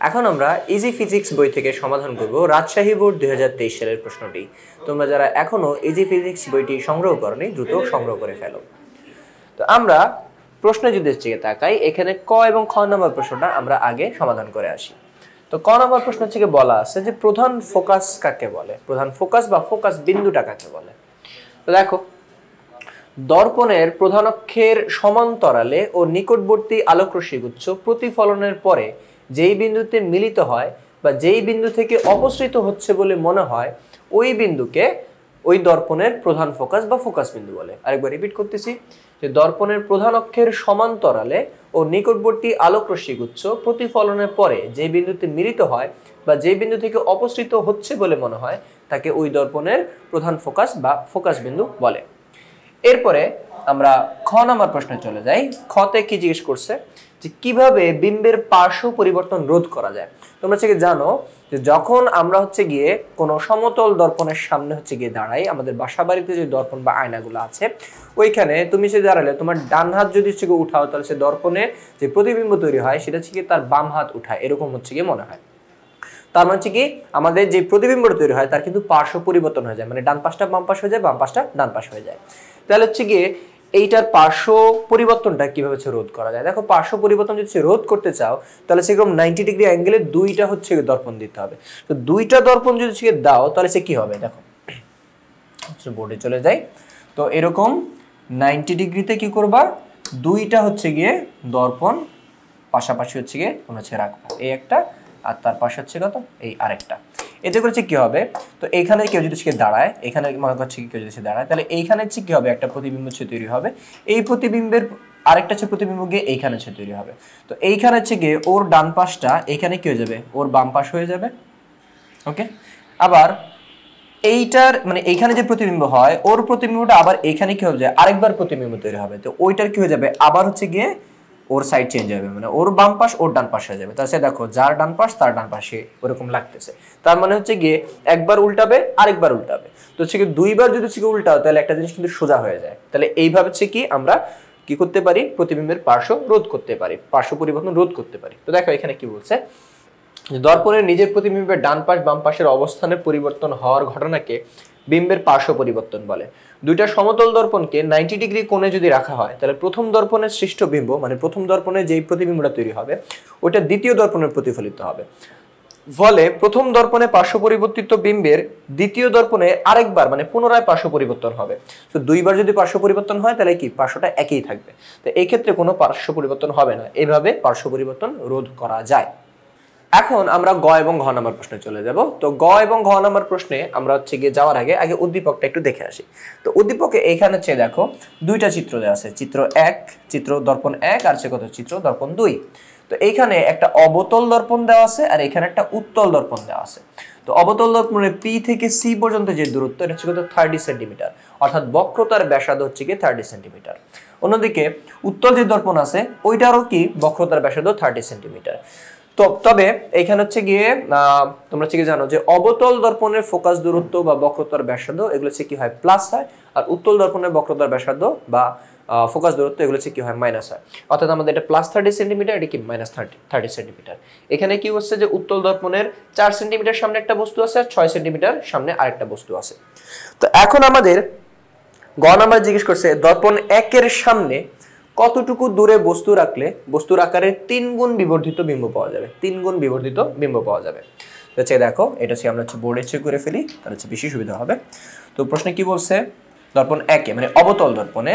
এখন আমরা easy physics বই থেকে সমাধান করব রাজশাহী বোর্ড 2023 সালের প্রশ্নটি। তোমরা যারা এখনো ইজি ফিজিক্স বইটি সংগ্রহ করনি দ্রুত সংগ্রহ করে ফেলো। তো আমরা প্রশ্নে যদি তাকাই, এখানে ক এবং খ নম্বর প্রশ্নটা আমরা আগে সমাধান করে আসি। তো ক নম্বর প্রশ্ন থেকে বলা আছে যে প্রধান ফোকাস কাকে বলে, প্রধান ফোকাস বা ফোকাস বিন্দুটা কাকে বলে। তো দেখো, দর্পণের প্রধান অক্ষের সমান্তরালে ও নিকটবর্তী আলোকরশ্মিগুচ্ছ প্রতিফলনের পরে যেই বিন্দুতে মিলিত হয় বা যেই বিন্দু থেকে অপসৃত হচ্ছে বলে মনে হয় ওই বিন্দুকে ওই দর্পণের প্রধান ফোকাস বা ফোকাস বিন্দু বলে। আরেকবার রিপিট করতেছি যে দর্পণের প্রধান অক্ষের সমান্তরালে ও নিকটবর্তী আলোকরশ্মিগুচ্ছ প্রতিফলনের পরে যে বিন্দুতে মিলিত হয় বা যে বিন্দু থেকে অপসৃত হচ্ছে বলে মনে হয় তাকে ওই দর্পণের প্রধান ফোকাস বা ফোকাস বিন্দু বলে। এরপরে আমরা খ নম্বর প্রশ্নে চলে যাই। খতে কি জিজ্ঞেস করছে যে কিভাবে বিম্বের পার্শ্ব পরিবর্তন রোধ করা যায়। তোমরা জানো যে যখন আমরা গিয়ে কোনো সমতল দর্পণের সামনে গিয়ে দাঁড়াই, আমাদের বাসা বাড়িতে যে দর্পণ বা আয়নাগুলো আছে ওইখানে তুমি দাঁড়ালে তোমার ডান হাত যদি উঠাও তাহলে সে দর্পণে যে প্রতিবিম্ব তৈরি হয় সেটা তার বাম হাত উঠায়, এরকম গিয়ে মনে হয়। তার মানে কি আমাদের যে প্রতিবিম্বটা তৈরি হয় তার কিন্তু পার্শ্ব পরিবর্তন হয়ে যায়, মানে ডান পাশটা বাম পাশ হয়ে যায়, বাম পাশটা ডান পাশ হয়ে যায়। তাহলে গিয়ে এইটার পার্শ্ব পরিবর্তনটা কিভাবে রোধ করা যায়। দেখো, পার্শ্ব পরিবর্তন যদি রোধ করতে চাও তাহলে সেরকম 90 ডিগ্রি অ্যাঙ্গেলে দুইটা দর্পণ দিতে হবে। তো দুইটা দর্পণ যদি দাও তাহলে সে কি হবে, দেখো বোর্ডে চলে যাই। তো এরকম 90 ডিগ্রিতে কি করবা, দুইটা গিয়ে দর্পণ পাশাপাশি গিয়ে কোন রাখবা, এই একটা আর তার পাশে কত, এই আরেকটা। এতে করে কি হবে, তো এইখানে কেউ যদি দাঁড়ায়, এখানে মনে করছে কেউ যদি দাঁড়ায় তাহলে এইখানে কি হবে, একটা প্রতিবিম্ব তৈরি হবে। এই প্রতিবিম্বের আরেকটা প্রতিবিম্ব গিয়ে এইখানে তৈরি হবে। তো এইখানে গিয়ে ওর ডান পাশটা এইখানে কি হয়ে যাবে, ওর বাম পাশ হয়ে যাবে। ওকে, আবার এইটার মানে এইখানে যে প্রতিবিম্ব হয় ওর প্রতিবিম্বটা আবার এইখানে কি হয়ে যায়, আরেকবার প্রতিবিম্ব তৈরি হবে। তো ওইটার কি হয়ে যাবে, আবার গিয়ে ওর সাইড চেঞ্জ হবে, মানে ওর বাম পাশ ওর ডান পাশ হয়ে যাবে। তাহলে দেখো যার ডান পাশ তার ডান পাশে ওরকম লাগতেছে। তার মানে গিয়ে একবার উল্টাবে আরেকবার উল্টাবে। তো দুইবার যদি উল্টাও তাহলে একটা জিনিস কিন্তু সোজা হয়ে যায়। তাহলে এইভাবে কি আমরা কি করতে পারি, প্রতিবিম্বের পার্শ্ব রোধ করতে পারি, পার্শ্ব পরিবর্তন রোধ করতে পারি। তো দেখো এখানে কি বলছে, দর্পণের নিজের প্রতিবিম্বের ডান পাশ বাম পাশের অবস্থানের পরিবর্তন হওয়ার ঘটনাকে বিম্বের পার্শ্ব পরিবর্তন বলে। দুইটা সমতল দর্পণকে 90 ডিগ্রি কোণে যদি রাখা হয় তাহলে প্রথম দর্পণের সৃষ্ট বিম্ব, মানে প্রথম দর্পণে যেই প্রতিবিম্বটা তৈরি হবে ওটা দ্বিতীয় দর্পণের প্রতিফলিত হবে। ফলে প্রথম দর্পণে পার্শ্ব পরিবর্তিত বিম্বের দ্বিতীয় দর্পণে আরেকবার মানে পুনরায় পার্শ্ব পরিবর্তন হবে। তো দুইবার যদি পার্শ্ব পরিবর্তন হয় তাহলে কি পার্শ্বটা একই থাকবে। তো এই ক্ষেত্রে কোনো পার্শ্ব পরিবর্তন হবে না। এইভাবে পার্শ্ব পরিবর্তন রোধ করা যায়। এখন আমরা গ এবং ঘ নম্বর প্রশ্নে চলে যাব। তো গ এবং ঘ নম্বর প্রশ্নে আমরা গিয়ে যাওয়ার আগে উদ্দীপকটা একটু দেখে আসি। তো উদ্দীপকে এইখানে দেখো দুইটা চিত্র দেওয়া আছে, চিত্র 1 চিত্র দর্পণ 1 আর কত চিত্র দর্পণ 2। তো এইখানে একটা অবতল দর্পণ দেওয়া আছে আর এখানে একটা উত্তল দর্পণ দেওয়া আছে। তো অবতল দর্পণে পি থেকে সি পর্যন্ত যে দূরত্ব এটা কত 30 সেন্টিমিটার, অর্থাৎ বক্রতার ব্যাসার্ধ কি 30 সেন্টিমিটার। অন্যদিকে উত্তল যে দর্পণ আছে ওইটারও কি বক্রতার ব্যাসার্ধ 30 সেন্টিমিটার। তো তবে এখানে গিয়ে তোমরা জানো যে অবতল দর্পণের ফোকাস দূরত্ব বা বক্রতার ব্যাসার্ধ এগুলো কি হয় প্লাস হয়, আর উত্তল দর্পণের বক্রতার ব্যাসার্ধ বা ফোকাস দূরত্ব এগুলো কি হয় মাইনাস হয়। অর্থাৎ আমাদের এটা প্লাস 30 সেন্টিমিটার, এটা কি মাইনাস 30 সেন্টিমিটার। এখানে কি হচ্ছে যে উত্তল দর্পণের 4 সেন্টিমিটার সামনে একটা বস্তু আছে আর 6 সেন্টিমিটার সামনে আরেকটা বস্তু আছে। তো এখন আমাদের গ নাম্বার জিজ্ঞেস করছে দর্পণ 1 এর সামনে কতটুকু দূরে বস্তু রাখলে বস্তুর আকারে 3 গুণ বিবর্ধিত বিম্ব পাওয়া যাবে, 3 গুণ বিবর্ধিত বিম্ব পাওয়া যাবে। তো দেখো এটা আমরা বোর্ডে চেক করে ফেলি, তাহলে বেশি সুবিধা হবে। তো প্রশ্নে কি বলছে, দর্পণ 1 মানে অবতল দর্পণে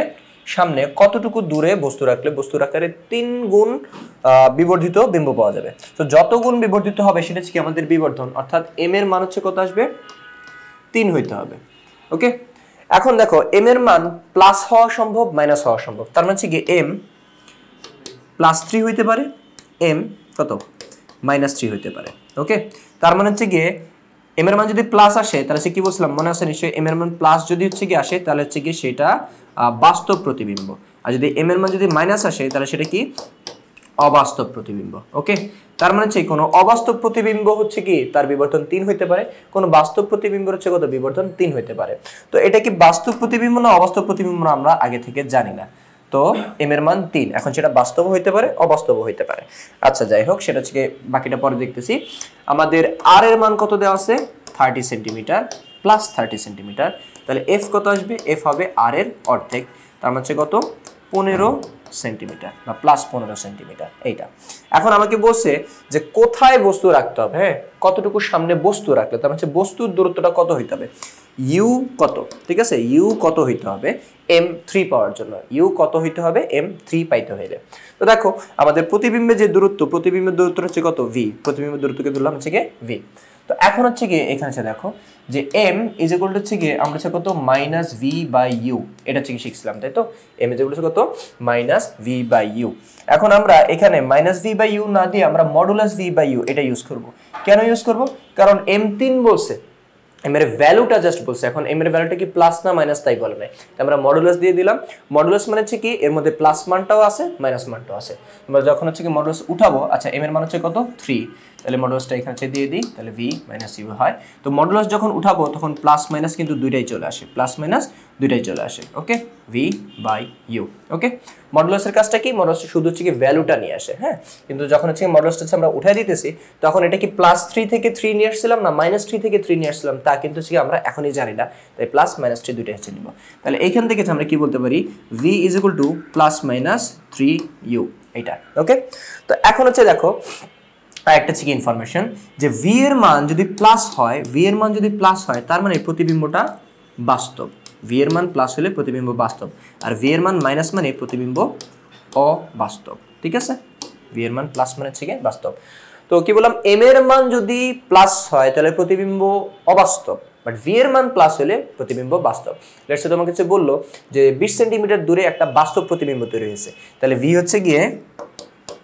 সামনে কতটুকু দূরে বস্তু রাখলে বস্তুর আকারে 3 গুণ বিবর্ধিত বিম্ব পাওয়া যাবে। তো যত গুণ বিবর্ধিত হবে সেটা কি আমাদের বিবর্ধন, অর্থাৎ m এর মান কত আসবে 3 হইতে হবে। ওকে, এখন দেখো m এর মান প্লাস হওয়া সম্ভব মাইনাস হওয়া সম্ভব। তার মানে কি m +3 হইতে পারে, m কত -3 হইতে পারে। ওকে, তার মানে গিয়ে m এর মান যদি প্লাস আসে তাহলে কি বলছিলাম মনে আছে নিশ্চয়ই, m এর মান প্লাস যদি গিয়ে আসে তাহলে গিয়ে সেটা বাস্তব প্রতিবিম্ব, আর যদি m এর মান যদি মাইনাস আসে তাহলে সেটা কি অবাস্তব প্রতিবিম্ব। ওকে, তার মানে কোনো অবাস্তব প্রতিবিম্ব কি তার বিবর্ধন 3 হইতে পারে, কোনো বাস্তব প্রতিবিম্ব কত বিবর্ধন 3 হইতে পারে। তো এটা কি বাস্তব প্রতিবিম্ব না অবাস্তব প্রতিবিম্ব আমরা আগে থেকে জানি না। তো এম এর মান 3। এখন সেটা বাস্তব হইতে পারে, অবাস্তব হইতে পারে। আচ্ছা যাই হোক, সেটা হচ্ছে বাকিটা পরে দেখতেছি। আমাদের আর এর মান কত দেওয়া আছে? 30 সেন্টিমিটার প্লাস 30 সেন্টিমিটার। তাহলে এফ কত আসবে? এফ হবে আর এর অর্ধেক, তার মানে হচ্ছে কত? 15 সেন্টিমিটার বা প্লাস 15 সেন্টিমিটার এইটা। এখন আমাকে বলছে যে কোথায় বস্তু রাখতে হবে, হ্যাঁ, কতটুকু সামনে বস্তু রাখলে, তার মানে বস্তুর দূরত্বটা কত হইতে হবে? ইউ কত, ঠিক আছে, ইউ কত হইতে হবে m3 পাওয়ার জন্য, ইউ কত হইতে হবে m3 পাইতে হইলে। তো দেখো আমাদের প্রতিবিম্বের যে দূরত্ব, প্রতিবিম্বের দূরত্ব হচ্ছে কত? ভি, প্রতিবিম্বের দূরত্বকে ধরলাম হচ্ছে কি ভি। তো এখন হচ্ছে কি এখানে দেখো যে m ইজ ইকুয়াল টু হচ্ছে কি আমরা হচ্ছে কত মাইনাস v বাই ইউ, এটা হচ্ছে কি শিখছিলাম, তাই তো? m ইজ ইকুয়াল টু কত মাইনাস v বাই ইউ। এখন আমরা এখানে মাইনাস v বাই ইউ না দিয়ে আমরা মডুলাস v বাই ইউ এটা ইউজ করব। কেন ইউজ করব? কারণ m3 বলছে, এম এর ভ্যালুটা জাস্ট বলছে। এখন এম এর ভ্যালুটা কি প্লাস না মাইনাস তাই বলে নাই, আমরা মডুলাস দিয়ে দিলাম। মডুলাস মানে হচ্ছে কি এর মধ্যে প্লাস মানটাও আছে মাইনাস মানটাও আছে। আমরা যখন হচ্ছে কি মডুলাস উঠাবো, আচ্ছা এম এর মান হচ্ছে কত? 3, তাহলে মডুলাসটা এখানে হচ্ছে দিয়ে দিই, তাহলে ভি মাইনাস ইউ হয়। তো মডুলাস যখন উঠাবো তখন প্লাস মাইনাস কিন্তু দুইটাই চলে আসে, প্লাস মাইনাস দুইটাই চলে আসে। ওকে, ভি বাই ইউ। ওকে, মডুলাসের কাজটা কি? মডুলাসটা শুধু হচ্ছে কি ভ্যালুটা নিয়ে আসে, হ্যাঁ, কিন্তু যখন হচ্ছে মডুলাসটা আমরা উঠাই দিতেছি তখন এটা কি প্লাস 3 থেকে 3 নিয়ে আসছিলাম না মাইনাস 3 থেকে 3 নিয়ে আসছিলাম, তা কিন্তু হচ্ছে আমরা এখনই জানি না, তাই প্লাস মাইনাস 3 দুইটাই হচ্ছে নিব। তাহলে এইখান থেকে আমরা কি বলতে পারি? V is equal to plus minus 3u, এইটা। ওকে, তো এখন হচ্ছে দেখো আরেকটা হচ্ছে কি ইনফরমেশন, যে ভি এর মান যদি প্লাস হয়, ভি এর মান যদি প্লাস হয় তার মানে প্রতিবিম্বটা বাস্তব। ভি এর মান প্লাস হলে প্রতিবিম্ব বাস্তব, আর ভি এর মান মাইনাস মানে প্রতিবিম্ব অবাস্তব, ঠিক আছে? ভি এর মান প্লাস মানে হচ্ছে কি বাস্তব। তো কি বললাম, এম এর মান যদি প্লাস হয় তাহলে প্রতিবিম্ব অবাস্তব, বাট ভি এর মান প্লাস হলে প্রতিবিম্ব বাস্তব। লেটস সে তোমাকে হচ্ছে বললো যে 20 সেন্টিমিটার দূরে একটা বাস্তব প্রতিবিম্ব তৈরি হয়েছে, তাহলে ভি হচ্ছে গিয়ে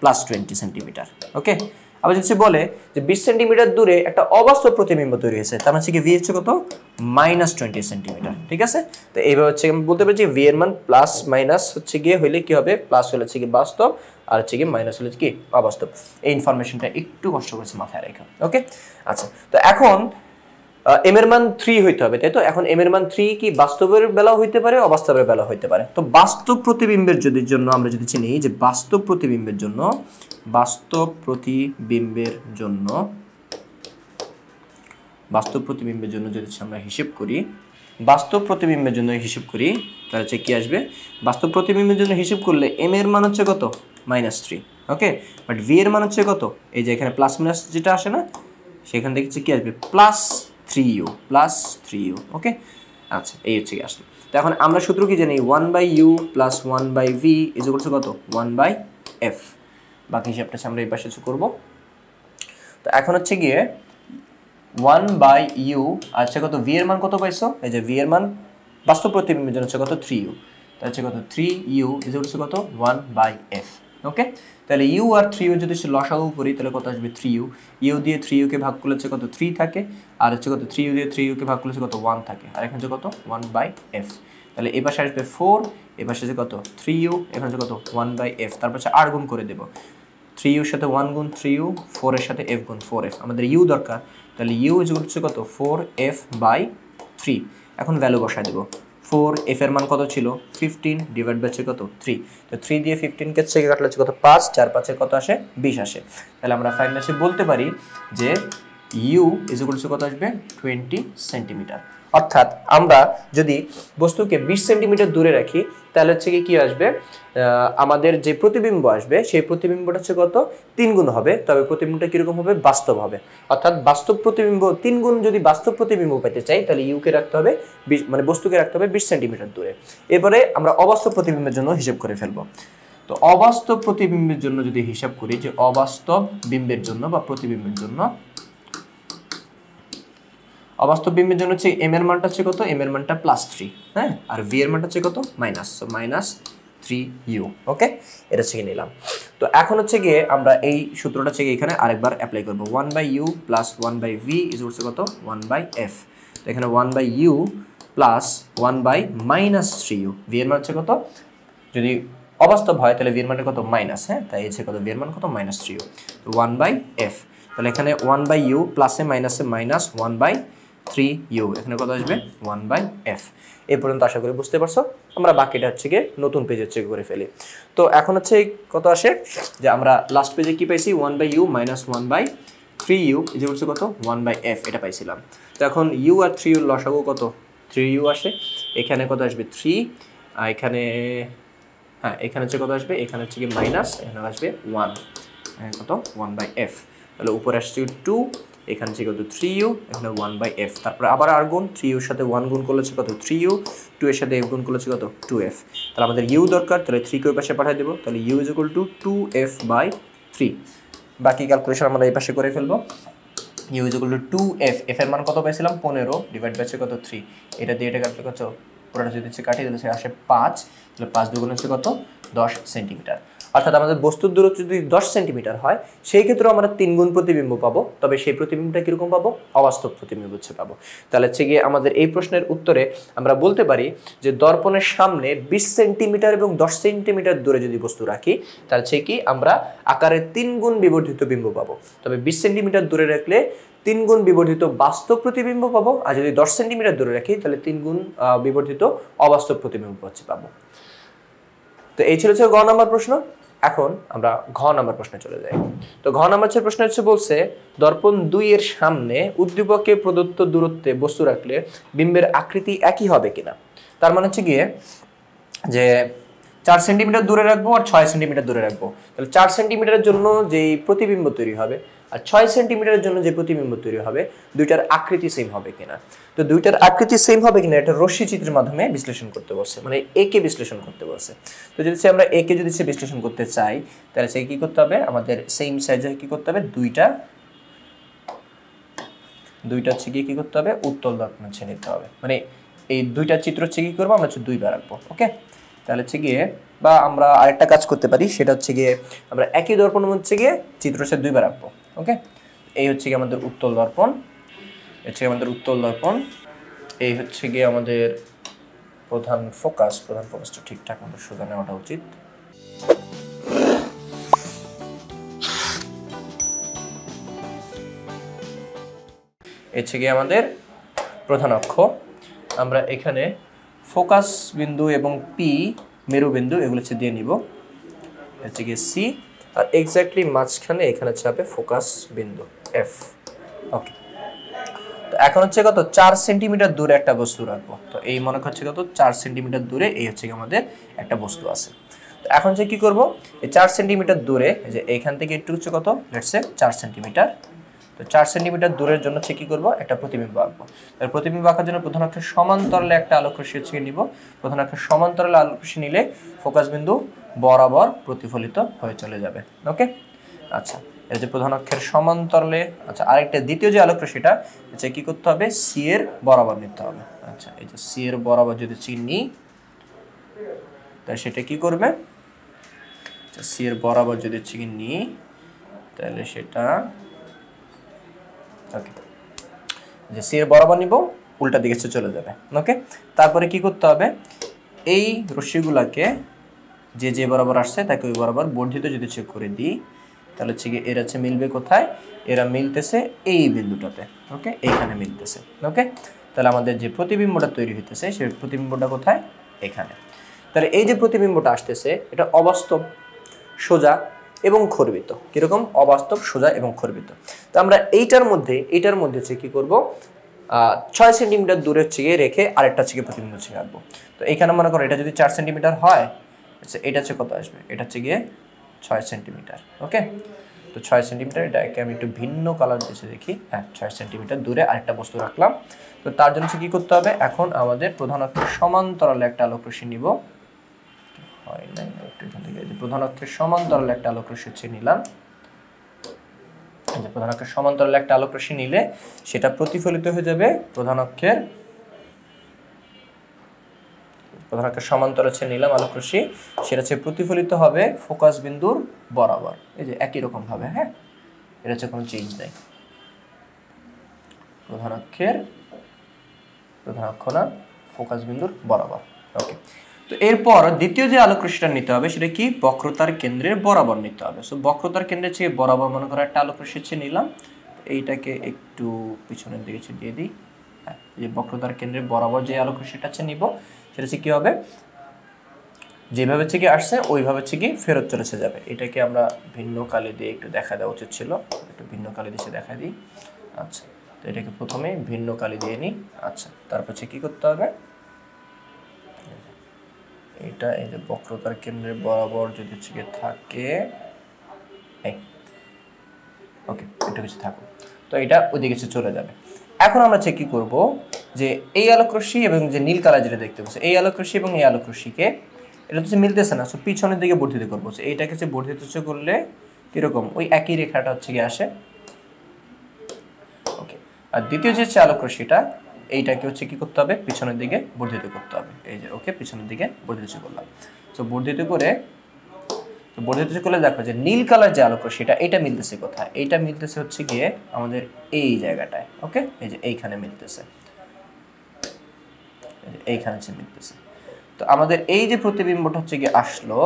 প্লাস 20 সেন্টিমিটার। ওকে, আবার যদি বলে যে 20 সেন্টিমিটার দূরে একটা অবাস্তব প্রতিবিম্ব তৈরি হয়েছে, তার মানে হচ্ছে কি ভি হচ্ছে কত? মাইনাস 20 সেন্টিমিটার, ঠিক আছে? তো এইভাবে হচ্ছে আমি বলতে পারি যে ভি এর মান প্লাস মাইনাস হচ্ছে গিয়ে হইলে কি হবে? প্লাস হলে হচ্ছে কি বাস্তব, আর হচ্ছে কি মাইনাস হলে কি অবাস্তব। এই ইনফরমেশনটা একটু কষ্ট করেছে মাথায় রাখা। ওকে, আচ্ছা, তো এখন এম এর মান 3 হইতে হবে, তাই তো? এখন এম এর মান 3 কি বাস্তবের বেলাও হইতে পারে, অবাস্তবের বেলাও হইতে পারে। তো বাস্তব প্রতিবিম্বের জন্য আমরা যদি চিনি যে বাস্তব প্রতিবিম্বের জন্য যদি আমরা হিসাব করি, তাহলে হচ্ছে কি আসবে? বাস্তব প্রতিবিম্বের জন্য হিসাব করলে এম এর মান হচ্ছে কত? -3। ওকে, বাট ভি এর মান হচ্ছে কত? এই যে এখানে প্লাস মাইনাস যেটা আসে না, সেখান থেকে কি আসবে? Plus 3u। ওকে, আচ্ছা, এই হচ্ছে কি আসলে। তো এখন আমরা সূত্র কি জানি? 1/u plus 1/v is equal to কত? 1/f। বাকি হিসাবটা আমরা এই পাশে করব। তো এখন হচ্ছে গিয়ে 1/u, আচ্ছা কত? v এর মান কত পাইছো? এই যে v এর মান বাস্তব প্রতিবিম্বের জন্য হচ্ছে কত? 3u। তাহলে হচ্ছে কত? 3u ইজ ইকুয়াল টু কত? 1/f। ওকে, তাহলে u আর 3u যদি লসাগু করি তাহলে কত আসবে? 3u। u দিয়ে 3u কে ভাগ করলে হচ্ছে কত? 3 থাকে, আর হচ্ছে কত? 3u দিয়ে 3u কে ভাগ করলে হচ্ছে কত? 1 থাকে, আর এখানে হচ্ছে কত? 1/f। তাহলে এই পাশে আসবে 4, এই পাশে হচ্ছে কত? 3u, এখানে হচ্ছে কত? 1/f। তারপর হচ্ছে r গুণ করে দেব, 3u এর সাথে 1 গুণ 3u, 4 এর সাথে f গুণ 4f। আমাদের u দরকার, তাহলে u ইজ ইকুয়াল টু কত? 4f/3। এখন ভ্যালু বসায় দেব। 4f এর মান কত ছিল? 15 ডিভাইড বাই কত? 3। তো 3 দিয়ে 15 কে থেকে কাটলে কত? 5, 4 5 এর কত আসে? 20 আসে। তাহলে আমরা ফাইনালি বলতে পারি যে u ইজ ইকুয়াল টু কত আসবে? 20 সেন্টিমিটার। অর্থাৎ আমরা যদি বস্তুকে 20 সেন্টিমিটার দূরে রাখি তাহলে হচ্ছে কি আসবে? আমাদের যে প্রতিবিম্ব আসবে সেই প্রতিবিম্বটা হচ্ছে কত? 3 গুণ হবে, তবে প্রতিবিম্বটা কিরকম হবে? বাস্তব হবে। অর্থাৎ বাস্তব প্রতিবিম্ব 3 গুণ যদি বাস্তব প্রতিবিম্ব পেতে চাই তাহলে ইউ কে রাখতে হবে 20, মানে বস্তুকে রাখতে হবে 20 সেন্টিমিটার দূরে। এরপরে আমরা অবাস্তব প্রতিবিম্বের জন্য হিসাব করে ফেলবো। তো অবাস্তব প্রতিবিম্বের জন্য যদি হিসাব করি, যে অবাস্তব বিম্বের জন্য বা প্রতিবিম্বের জন্য, অবাস্তব বিম্বের জন্য হচ্ছে এম এর মানটা হচ্ছে কত? এম এর মানটা +3, হ্যাঁ, আর ভি এর মানটা হচ্ছে কত? Minus, so -3u। ওকে, এটা হচ্ছে নিলাম। তো এখন হচ্ছে গিয়ে আমরা এই সূত্রটা হচ্ছে এখানে আরেকবার অ্যাপ্লাই করব। 1/u প্লাস 1/v ইজ হচ্ছে কত? 1/f। তো এখানে 1/u প্লাস 1/-3u, ভি এর মান হচ্ছে কত? যদি অবাস্তব হয় তাহলে ভি এর মানটা কত? মাইনাস, হ্যাঁ, তাই হচ্ছে কত? ভি এর মান কত? -3u। তো 1/f, তাহলে এখানে 1/u প্লাসে মাইনাসে মাইনাস 1/, 3u, এখানে কত আসবে 1/f। এই পর্যন্ত আশা করি বুঝতে পারছো। আমরা বাকিটা হচ্ছে গিয়ে নতুন পেজে চেক করে ফেলি। তো এখন হচ্ছে কত আসে যে আমরা লাস্ট পেজে কি পাইছি 1/u মাইনাস 1/3u যে হচ্ছে কত 1/f, এটা পাইছিলাম। তো এখন u আর 3u লসাগু কত 3u আসে, এখানে কত আসবে 3, এখানে হ্যাঁ এখানে হচ্ছে কত আসবে, এখানে হচ্ছে কি মাইনাস, এখানে আসবে 1, কত 1/f। তাহলে উপরে আসছে 2, এখানে হচ্ছে কত 3u, এখানে 1/f। তারপরে আবার আর গুণ 3u এর সাথে 1 গুণ করলে কত 3u, 2 এর সাথে f গুণ করলে কত 2f। তাহলে আমাদের u দরকার, তাহলে 3 কে ওই পাশে পাঠিয়ে দেবো, তাহলে u = 2f/3। বাকি ক্যালকুলেশন আমরা এই পাশে করে ফেলবো। u = 2f, f এর মান কত পাইছিলাম 15 ডিভাইড বাই কত 3, এটা দিয়ে এটা কাটলে কত পুরোটা যদি কাটিয়ে দিলে আসে 5, তাহলে 5 দুগুণ হচ্ছে কত 10 সেন্টিমিটার। অর্থাৎ আমাদের বস্তুর দূরত্ব যদি 10 সেন্টিমিটার হয় সেই ক্ষেত্রে আমরা 3 গুণ প্রতিবিম্ব পাবো, তবে সেই প্রতিবিম্বটা কীরকম পাবো, অবাস্তব প্রতিবিম্ব হচ্ছে পাবো। তাহলে হচ্ছে গিয়ে আমাদের এই প্রশ্নের উত্তরে আমরা বলতে পারি যে দর্পণের সামনে 20 সেন্টিমিটার এবং 10 সেন্টিমিটার দূরে যদি বস্তু রাখি তাহলে হচ্ছে কি আমরা আকারে 3 গুণ বিবর্ধিত বিম্ব পাবো। তবে 20 সেন্টিমিটার দূরে রাখলে 3 গুণ বিবর্ধিত বাস্তব প্রতিবিম্ব পাবো, আর যদি 10 সেন্টিমিটার দূরে রাখি তাহলে 3 গুণ বিবর্ধিত অবাস্তব প্রতিবিম্ব হচ্ছে পাবো। তো এই ছিল গ নম্বর প্রশ্ন। এখন আমরা ঘ নম্বর প্রশ্নে চলে যাই। তো ঘ নম্বর প্রশ্ন হচ্ছে বলছে দর্পণ 2 এর সামনে উদ্দীপকে প্রদত্ত দূরত্বে বস্তু রাখলে বিম্বের আকৃতি একই হবে কিনা। তার মানে হচ্ছে গিয়ে যে 4 সেন্টিমিটার দূরে রাখবো আর 6 সেন্টিমিটার দূরে রাখবো, তাহলে 4 সেন্টিমিটারের জন্য যেই প্রতিবিম্ব তৈরি হবে আর 6 সেন্টিমিটারের জন্য যে প্রতিবিম্ব তৈরি হবে দুইটার আকৃতি সেম হবে কিনা। তো দুইটার আকৃতি সেম হবে কিনা এটা রশ্মি চিত্রের মাধ্যমে বিশ্লেষণ করতে বলছে, মানে এ কে বিশ্লেষণ করতে বলছে। তো যদি আমরা এ কে যদি বিশ্লেষণ করতে চাই তাহলে সে কি করতে হবে, আমাদের সেম সাইজে কি করতে হবে, দুইটা হচ্ছে কি করতে হবে, উত্তল দর্পণ হচ্ছে নিতে হবে। মানে এই দুইটা চিত্র হচ্ছে কি করবো আমরা হচ্ছে দুইবার রাখবো। ওকে, তাহলে হচ্ছে গিয়ে বা আমরা আরেকটা কাজ করতে পারি, সেটা হচ্ছে গিয়ে আমরা একই দর্পণ হচ্ছে গিয়ে চিত্র হচ্ছে দুইবার রাখবো। ওকে, এই হচ্ছে গিয়ে আমাদের উত্তল দর্পণ, হচ্ছে আমাদের উত্তল দর্পণ, এই হচ্ছে গিয়ে আমাদের প্রধান ফোকাসটা ঠিকঠাক মতো সোজা নেওয়াটা উচিত। হচ্ছে গিয়ে আমাদের প্রধান অক্ষ, আমরা এখানে ফোকাস বিন্দু এবং পি মেরুবিন্দু এগুলো হচ্ছে দিয়ে নিব, হচ্ছে গিয়ে সি, আর এক্স্যাক্টলি মাঝখানে এখানে চাপে ফোকাস বিন্দু এফ। ওকে, তো এখন হচ্ছে কত 4 সেন্টিমিটার দূরে একটা বস্তু রাখবো। তো এই মনে হচ্ছে কত 4 সেন্টিমিটার দূরে এই হচ্ছে আমাদের একটা বস্তু আছে। তো এখন যে কি করব, এই 4 সেন্টিমিটার দূরে এই যে এইখান থেকে একটু হচ্ছে কত লেটস সে 4 সেন্টিমিটার, তো 4 সেন্টিমিটার দূরের জন্য হচ্ছে কি করব, একটা প্রতিবিম্ব আঁকবো। তাহলে প্রতিবিম্ব আঁকার জন্য প্রধান অক্ষের সমান্তরালে একটা আলোকরশ্মি হচ্ছে নিব, প্রধান অক্ষের সমান্তরালে আলোকরশ্মি নিলে ফোকাস বিন্দু বরাবর প্রতিফলিত হয়ে চলে যাবে। ওকে, আচ্ছা এই যে প্রধান অক্ষের সমান্তরালে, আচ্ছা আরেকটা দ্বিতীয় যে আলোকরশ্মিটা হচ্ছে কি করতে হবে, সি এর বরাবর নিতে হবে। আচ্ছা এই যে সি এর বরাবর যদি চিনি তাহলে সেটা কি করবে, আচ্ছা সি এর বরাবর যদি চিনি তাহলে সেটা ওকে যে সি এর বরাবর নিব উল্টা দিকে চলে যাবে। ওকে, তারপরে কি করতে হবে, এই রশ্মিগুলোকে যে বরাবর আসছে তাকে ওই বরাবর বর্ধিত যদি চেক করে দিই তাহলে হচ্ছে গিয়ে এরা হচ্ছে মিলবে কোথায়, এরা মিলতেছে এই বিন্দুটাতে। ওকে, এইখানে মিলতেছে। ওকে, তাহলে আমাদের যে প্রতিবিম্বটা তৈরি হইতেছে সেই প্রতিবিম্বটা কোথায়, এখানে। তাহলে এই যে প্রতিবিম্বটা আসতেছে এটা অবাস্তব, সোজা এবং খর্বিত। কিরকম, অবাস্তব, সোজা এবং খর্বিত। তো আমরা এইটার মধ্যে হচ্ছে কি করব, 6 সেন্টিমিটার দূরে হচ্ছে গিয়ে রেখে আরেকটা হচ্ছে প্রতিবিম্ব হচ্ছে রাখবো। তো এখানে মনে করো এটা যদি 4 সেন্টিমিটার হয়, আচ্ছা এটা হচ্ছে কত আসবে, এটা হচ্ছে গিয়ে 6 সেন্টিমিটার। ওকে, তো 6 সেন্টিমিটার, এটাকে আমি একটু ভিন্ন কালার দিয়ে দেখি, হ্যাঁ 6 সেন্টিমিটার দূরে আরেকটা বস্তু রাখলাম। তো তার জন্য কি করতে হবে, এখন আমাদের প্রধান অক্ষের সমান্তরালে একটা আলোকরশ্মি নিব, হয় নাই একটু এখান থেকে প্রধান অক্ষের সমান্তরালে একটা আলোকরশ্মি হচ্ছে নিলাম। যে প্রধান অক্ষের সমান্তরালে একটা আলোকরশ্মি নিলে সেটা প্রতিফলিত হয়ে যাবে প্রধান অক্ষের সমান্তরাল হচ্ছে নিলাম আলোকরশ্মি, সেটা হচ্ছে প্রতিফলিত হবে ফোকাস বিন্দুর বরাবর, এই যে একই রকম ভাবে। হ্যাঁ, এটা হচ্ছে কোনো চেঞ্জ নাই, প্রধান অক্ষ না ফোকাস বিন্দুর বরাবর। ওকে, তো এরপর দ্বিতীয় যে আলোকরশ্মিটা নিতে হবে সেটা কি, বক্রতার কেন্দ্রের বরাবর নিতে হবে। সো বক্রতার কেন্দ্রের চেয়ে বরাবর মনে করো একটা আলোকরশ্মি হচ্ছে নিলাম, এইটাকে একটু পিছনের দিকে দিয়ে দিই, হ্যাঁ, এই বক্রতার কেন্দ্রের বরাবর যে আলোক রশ্মিটা আছে নিব, সেটা হচ্ছে কি হবে, যেভাবে হচ্ছে কি আসছে ওইভাবে হচ্ছে কি ফেরত চলে যাবে। এটাকে আমরা ভিন্ন কালি দিয়ে একটু দেখা দেওয়া উচিত ছিল, একটু ভিন্ন কালি দিয়ে দেখা দিই। আচ্ছা, তো এটাকে প্রথমে ভিন্ন কালি দিয়ে নিই। আচ্ছা, তারপর হচ্ছে কি করতে হবে, এটা এই যে বক্রতার কেন্দ্রের বরাবর যদি হচ্ছে কি থাকে, এই ওকে, এটা কিছু থাকুক, তো এটা ওইদিকে চলে যাবে। এখন আমরা চেক কি করব যে এই আলোক রশ্মি এবং যে নীল কালার যেটা দেখতে পাচ্ছি, এই আলোক রশ্মি এবং এই আলোক রশ্মিকে এটা হচ্ছে মিলতেছে না, সো পিছনের দিকে বর্ধিত করবো। এইটাকে হচ্ছে বর্ধিত করলে কিরকম, ওই একই রেখাটা হচ্ছে গিয়ে আসে। ওকে, আর দ্বিতীয় যে আলোক রশ্মিটা, এইটাকে হচ্ছে কি করতে হবে, পিছনের দিকে বর্ধিত করতে হবে। এই যে ওকে, পিছনের দিকে বর্ধিত করলাম। সো বর্ধিত করলে দেখো যে নীল কালার যে আলোক রশ্মিটা, এটা মিলতেছে কোথায়, এইটা মিলতেছে হচ্ছে গিয়ে আমাদের এই জায়গাটায়। ওকে, এই যে এইখানে মিলতেছে, এইখানে মিলতেছে। তো আমাদের এই যে প্রতিবিম্বটা হচ্ছে গিয়ে আসলো,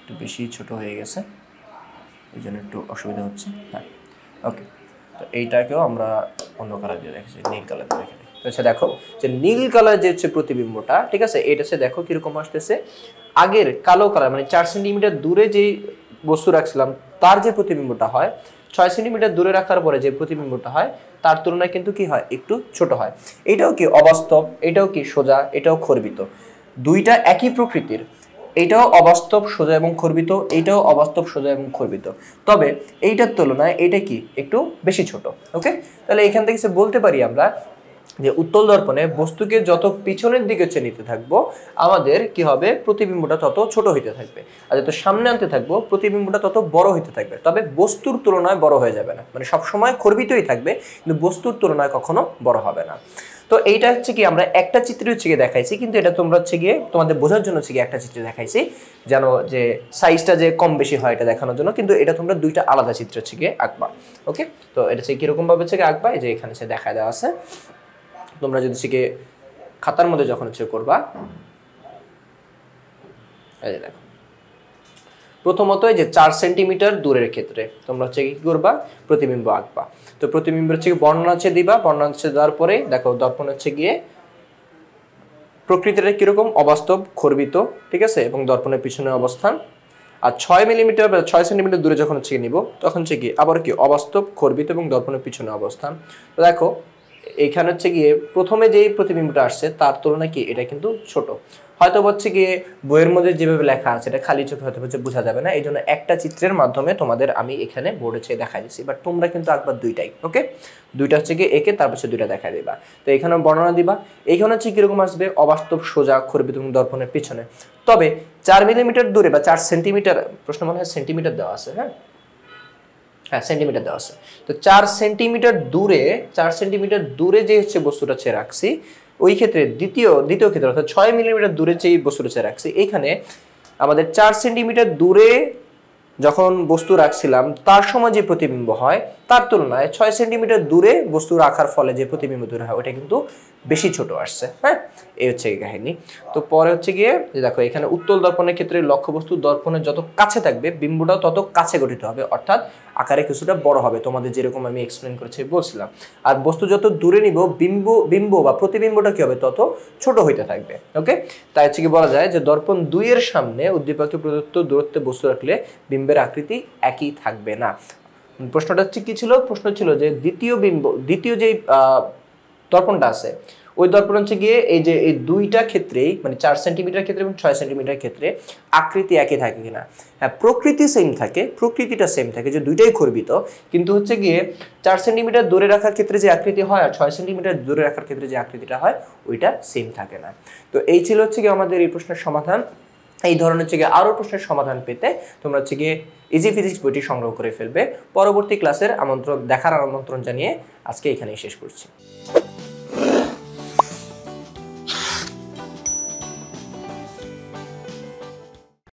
একটু বেশি ছোট হয়ে গেছে, এই জন্য একটু অসুবিধা হচ্ছে। হ্যাঁ, ওকে, তো এইটাকেও আমরা অন্য কালার দিয়ে রেখেছি, নীল কালার দিয়ে রেখে দিই। আচ্ছা, দেখো যে নীল কালার যে হচ্ছে প্রতিবিম্বটা, ঠিক আছে, এটা হচ্ছে দেখো কিরকম আসতেছে, আগের কালো কালার মানে 4 সেন্টিমিটার দূরে যে বস্তু রাখছিলাম তার যে প্রতিবিম্বটা হয়, 6 সেন্টিমিটার দূরে রাখার পরে যে প্রতিবিম্বটা হয় তার তুলনায় কিন্তু কি হয়, একটু ছোট হয়। এটাও কি অবাস্তব, এটাও কি সোজা, এটাও খর্বিত, দুইটা একই প্রকৃতির। এইটাও অবাস্তব সোজা এবং খর্বিত, এইটাও অবাস্তব সোজা এবং খর্বিত, তবে এইটার তুলনায় এটা কি একটু বেশি ছোট। ওকে, তাহলে এখান থেকে বলতে পারি আমরা যে উত্তল দর্পণে বস্তুকে যত পিছনের দিকে নিতে থাকবো, আমাদের কি হবে, প্রতিবিম্বটা তত ছোট হইতে থাকবে, আর যত সামনে আনতে থাকবো প্রতিবিম্বটা তত বড় হইতে থাকবে, তবে বস্তুর তুলনায় বড় হয়ে যাবে না। মানে সবসময় খর্বিতই থাকবে, কিন্তু বস্তুর তুলনায় কখনো বড় হবে না। তো এইটা হচ্ছে কি আমরা একটা চিত্রে হচ্ছে গিয়ে দেখাইছি, কিন্তু এটা তোমরা হচ্ছে গিয়ে তোমাদের বোঝার জন্য হচ্ছে গিয়ে একটা চিত্রে দেখাইছি, যেন যে সাইজটা যে কম বেশি হয় এটা দেখানোর জন্য, কিন্তু এটা তোমরা দুইটা আলাদা চিত্র হচ্ছে গিয়ে আঁকবা। ওকে, তো এটা হচ্ছে কিরকম ভাবে হচ্ছে গিয়ে আঁকবা, এই যে এখানে হচ্ছে দেখা দেওয়া আছে, তোমরা যদি হচ্ছে গিয়ে খাতার মধ্যে যখন হচ্ছে করবা, এই যে দেখো প্রথমত এই যে 4 সেন্টিমিটার দূরের ক্ষেত্রে তোমরা হচ্ছে কি করবা, প্রতিবিম্ব আঁকবা। তো প্রতিবিম্বের হচ্ছে বর্ণনা হচ্ছে দিবা, বর্ণনা হচ্ছে দেওয়ার পরে দেখো দর্পণ হচ্ছে গিয়ে প্রকৃতিটা কিরকম, অবাস্তব খর্বিত, ঠিক আছে, এবং দর্পণের পিছনে অবস্থান। আর 6 মিলিমিটার বা 6 সেন্টিমিটার দূরে যখন হচ্ছে নিব, তখন হচ্ছে কি আবার কি অবাস্তব খর্বিত এবং দর্পণের পিছনে অবস্থান। তো দেখো এইখানে হচ্ছে গিয়ে প্রথমে যেই প্রতিবিম্বটা আসছে তার তুলনায় কি এটা কিন্তু ছোট। হয়তো হচ্ছে গিয়ে বইয়ের মধ্যে যেভাবে লেখা আছে এটা খালি চোখে হয়তো হচ্ছে বোঝা যাবে না, এই জন্য একটা চিত্রের মাধ্যমে তোমাদের আমি এখানে বোর্ডে চেয়ে দেখা দিচ্ছি, বাট তোমরা কিন্তু একবার দুইটাই। ওকে, দুইটা হচ্ছে গিয়ে একে, তারপর হচ্ছে দুইটা দেখা দিবা। তো এখানে বর্ণনা দিবা, এইখানে হচ্ছে কিরকম আসবে, অবাস্তব সোজা খর্বিত এবং দর্পণের পিছনে। তবে 4 মিলিমিটার দূরে বা 4 সেন্টিমিটার, প্রশ্ন মনে হয় সেন্টিমিটার দেওয়া আছে, হ্যাঁ সেন্টিমিটার দেওয়া আছে। তো 4 সেন্টিমিটার দূরে যে হচ্ছে বস্তুটা ছেড়ে রাখছি, ওই ক্ষেত্রে দ্বিতীয় ক্ষেত্রে অর্থাৎ 6 মিলিমিটার দূরে যে বস্তুটা ছেড়ে রাখছি, এইখানে আমাদের 4 সেন্টিমিটার দূরে যখন বস্তু রাখছিলাম তার সময় যে প্রতিবিম্ব হয় তার তুলনায় 6 সেন্টিমিটার দূরে বস্তু রাখার ফলে যে প্রতিবিম্ব দূরে হয় ওটা কিন্তু বেশি ছোট আসছে। হ্যাঁ, এই হচ্ছে এই কাহিনী। তো পরে হচ্ছে গিয়ে দেখো এখানে উত্তল দর্পণের ক্ষেত্রে লক্ষ্যবস্তু দর্পণের যত কাছে থাকবে বিম্বটাও তত কাছে গঠিত হবে, অর্থাৎ আকারে কিছুটা বড় হবে, তোমাদের যেরকম আমি এক্সপ্লেন করেছি বলছিলাম। আর বস্তু যত দূরে নিব বিম্ব বা প্রতিবিম্বটা কি হবে, তত ছোট হইতে থাকবে। ওকে, তাই হচ্ছে কি বলা যায় যে দর্পণ 2 এর সামনে উদ্দীপকে প্রদত্ত দূরত্বে বস্তু রাখলে বিম্বের আকৃতি একই থাকবে না। প্রশ্নটা হচ্ছে কি ছিল, প্রশ্ন ছিল যে দ্বিতীয় যে দর্পণটা আছে ওই দর্পণ হচ্ছে গিয়ে এই যে এই দুইটা ক্ষেত্রেই মানে 4 সেন্টিমিটার ক্ষেত্রে এবং 6 সেন্টিমিটার ক্ষেত্রে আকৃতি একই থাকে কিনা। হ্যাঁ, প্রকৃতি সেম থাকে, প্রকৃতিটা সেম থাকে যে দুইটাই খর্বিত, কিন্তু হচ্ছে গিয়ে 4 সেন্টিমিটার দূরে রাখার ক্ষেত্রে যে আকৃতি হয় আর 6 সেন্টিমিটার দূরে রাখার ক্ষেত্রে যে আকৃতিটা হয় ওইটা সেম থাকে না। তো এই ছিল হচ্ছে গিয়ে আমাদের এই প্রশ্নের সমাধান। এই ধরনের হচ্ছে গিয়ে আরও প্রশ্নের সমাধান পেতে তোমরা হচ্ছে গিয়ে ইজি ফিজিক্স বইটি সংগ্রহ করে ফেলবে। পরবর্তী ক্লাসের আমন্ত্রণ জানিয়ে আজকে এখানেই শেষ করছি।